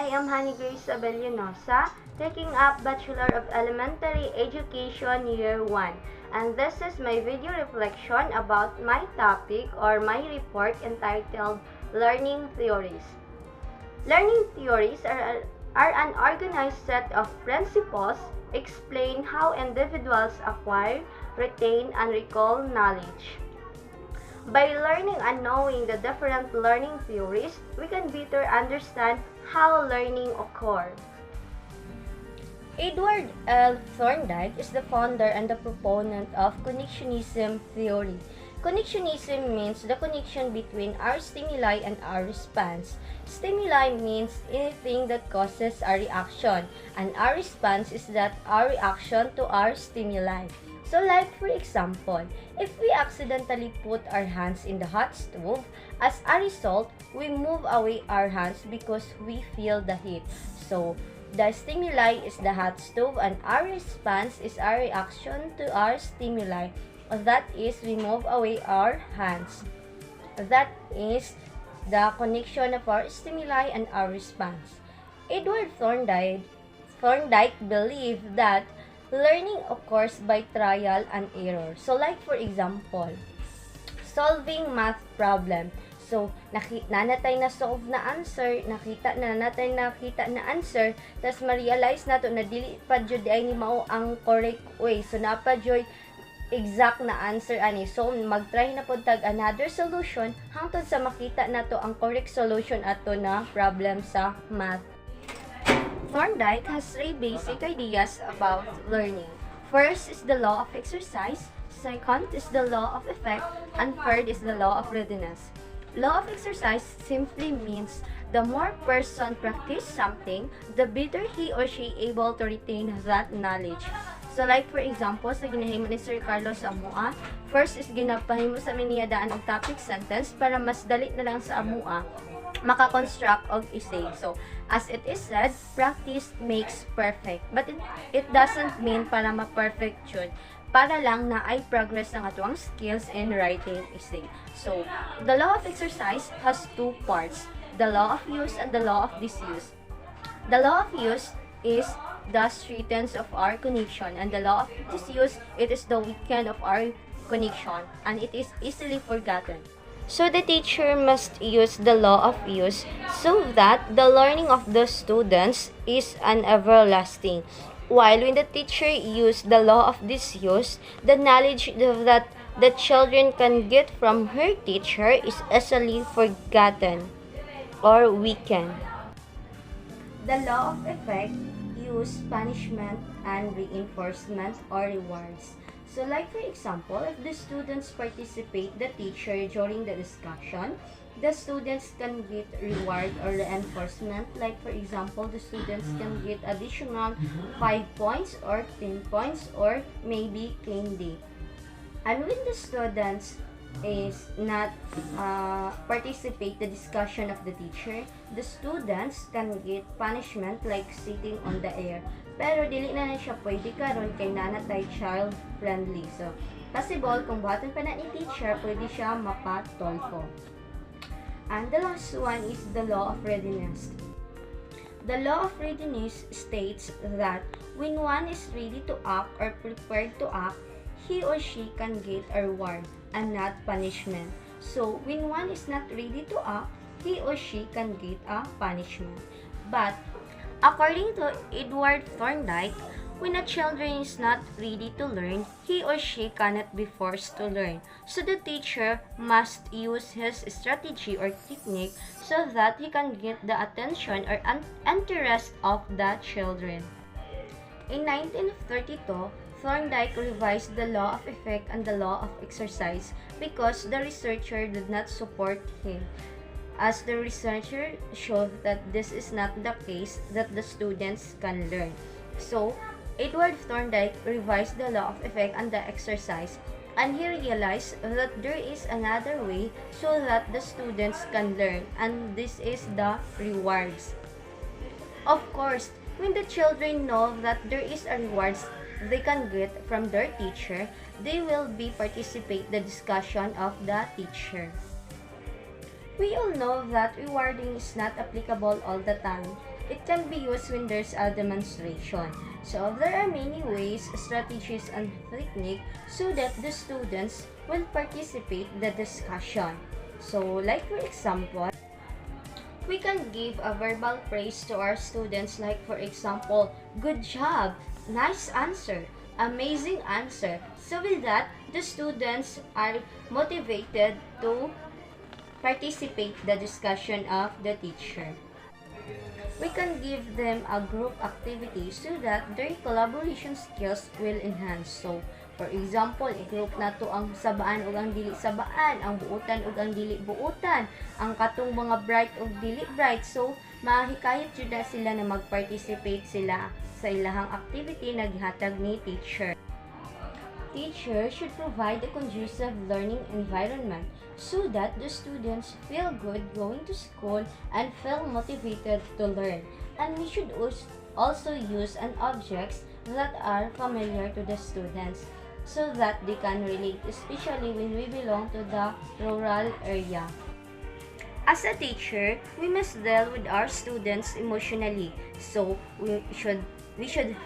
am Honey Grace Abellinosa, taking up Bachelor of Elementary Education Year 1. And this is my video reflection about my topic or my report entitled Learning Theories. Learning theories are an organized set of principles explain how individuals acquire, retain, and recall knowledge. By learning and knowing the different learning theories, we can better understand how learning occurs. Edward L. Thorndike is the founder and the proponent of connectionism theory. Connectionism means the connection between our stimuli and our response. Stimuli means anything that causes a reaction, and our response is that our reaction to our stimuli. So like for example, if we accidentally put our hands in the hot stove, as a result, we move away our hands because we feel the heat. So the stimuli is the hot stove and our response is our reaction to our stimuli. That is, we move away our hands. That is the connection of our stimuli and our response. Edward Thorndike believed that learning occurs by trial and error. So like for example, solving math problem. So, nanatay na solve na answer, nakita na answer, tas ma-realize na to na dili pa jud ay ni mao ang correct way. So, napa jud exact na answer ani. So, mag-try na pod tag another solution hangtod sa makita na to ang correct solution ato na problem sa math. Thorndike has three basic ideas about learning. First is the law of exercise, second is the law of effect, and third is the law of readiness. Law of exercise simply means the more person practice something, the better he or she able to retain that knowledge. So like for example, sa ginahimo ni Sir Carlos sa amua, first is ginapahimo sa miniyadaan og topic sentence para mas dali na lang sa amua maka-construct og essay. So, as it is said, practice makes perfect. But it doesn't mean para ma-perfect yun. Para lang na ay progress ng atuang skills in writing essay. So, the law of exercise has two parts, the law of use and the law of disuse. The law of use is the strength of our connection, and the law of disuse, it is the weakness of our connection, and it is easily forgotten. So the teacher must use the law of use so that the learning of the students is an everlasting. While when the teacher uses the law of disuse, the knowledge that the children can get from her teacher is easily forgotten or weakened. The law of effect use punishment and reinforcement or rewards. So like for example, if the students participate the teacher during the discussion, the students can get reward or reinforcement. Like for example, the students can get additional 5 points or 10 points or maybe candy. And when the students is not participate the discussion of the teacher, the students can get punishment like sitting on the air. Pero dili na siya pwede karon kay nanatay child friendly. So, possible kung buhaton pa na ni teacher, pwede siya mapatolfo. And the last one is the law of readiness. The law of readiness states that when one is ready to act or prepared to act, he or she can get a reward and not punishment. So, when one is not ready to act, he or she can get a punishment. But, according to Edward Thorndike, when a child is not ready to learn, he or she cannot be forced to learn. So the teacher must use his strategy or technique so that he can get the attention or interest of the children. In 1932, Thorndike revised the law of effect and the law of exercise because the researcher did not support him, as the researcher showed that this is not the case that the students can learn. So, Edward Thorndike revised the law of effect and the exercise, and he realized that there is another way so that the students can learn, and this is the rewards. Of course, when the children know that there is a rewards they can get from their teacher, they will be participate the discussion of the teacher. We all know that rewarding is not applicable all the time. It can be used when there's a demonstration. So there are many ways, strategies, and techniques so that the students will participate in the discussion. So like for example, we can give a verbal praise to our students like for example, good job, nice answer, amazing answer. So with that, the students are motivated to participate the discussion of the teacher. We can give them a group activity so that their collaboration skills will enhance. So, for example, i-group na to ang sabaan ug ang dili sabaan, ang buutan ug ang dili buutan, ang katong mga bright ug dili bright. So, mahikayat jud na sila na mag-participate sila sa ilahang activity na gihatag ni teacher. Teacher should provide a conducive learning environment so that the students feel good going to school and feel motivated to learn. And we should also use an objects that are familiar to the students so that they can relate, especially when we belong to the rural area. As a teacher, we must deal with our students emotionally. So we should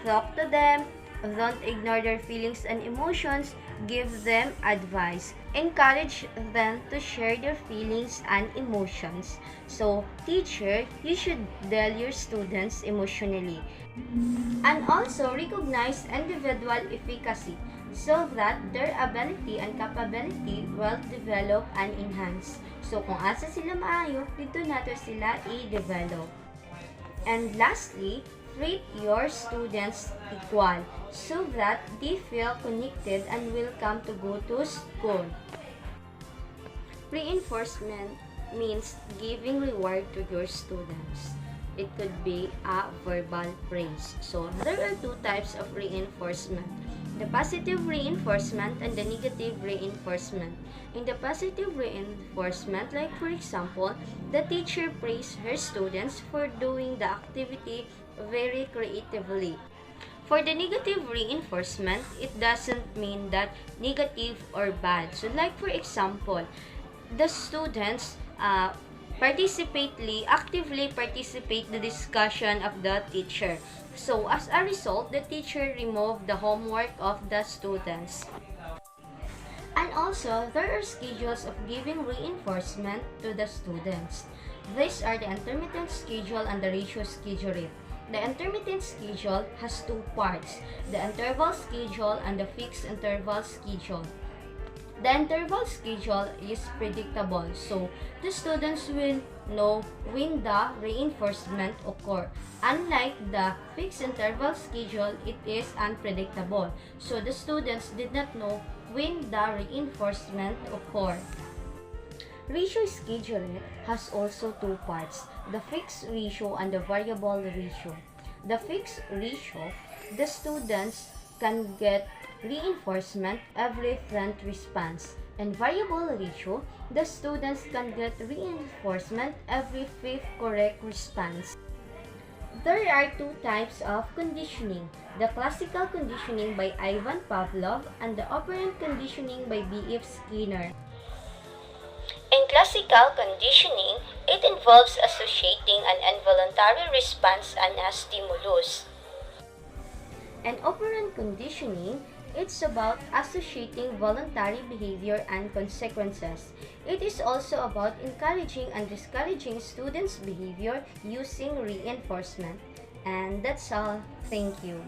talk to them. Don't ignore their feelings and emotions. Give them advice. Encourage them to share their feelings and emotions. So, teacher, you should deal your students emotionally. And also, recognize individual efficacy so that their ability and capability will develop and enhance. So, kung asa sila maayo, dito nato sila i-develop. And lastly, treat your students equal so that they feel connected and will come to go to school. Reinforcement means giving reward to your students. It could be a verbal praise. So, there are two types of reinforcement. The positive reinforcement and the negative reinforcement. In the positive reinforcement, like for example, the teacher praised her students for doing the activity very creatively. For the negative reinforcement, it doesn't mean that negative or bad. So like for example, the students actively participate the discussion of the teacher. So as a result, the teacher removed the homework of the students. And also, there are schedules of giving reinforcement to the students. These are the intermittent schedule and the ratio schedule. The intermittent schedule has two parts, the interval schedule and the fixed interval schedule. The interval schedule is predictable, so the students will know when the reinforcement occur. Unlike the fixed interval schedule, it is unpredictable, so the students did not know when the reinforcement occur. Ratio schedule has also two parts, the fixed ratio and the variable ratio. The fixed ratio, the students can get reinforcement every 10th response. And variable ratio, the students can get reinforcement every 5th correct response. There are two types of conditioning, the classical conditioning by Ivan Pavlov and the operant conditioning by B.F. Skinner. In classical conditioning, it involves associating an involuntary response and a stimulus. In operant conditioning, it's about associating voluntary behavior and consequences. It is also about encouraging and discouraging students' behavior using reinforcement. And that's all. Thank you.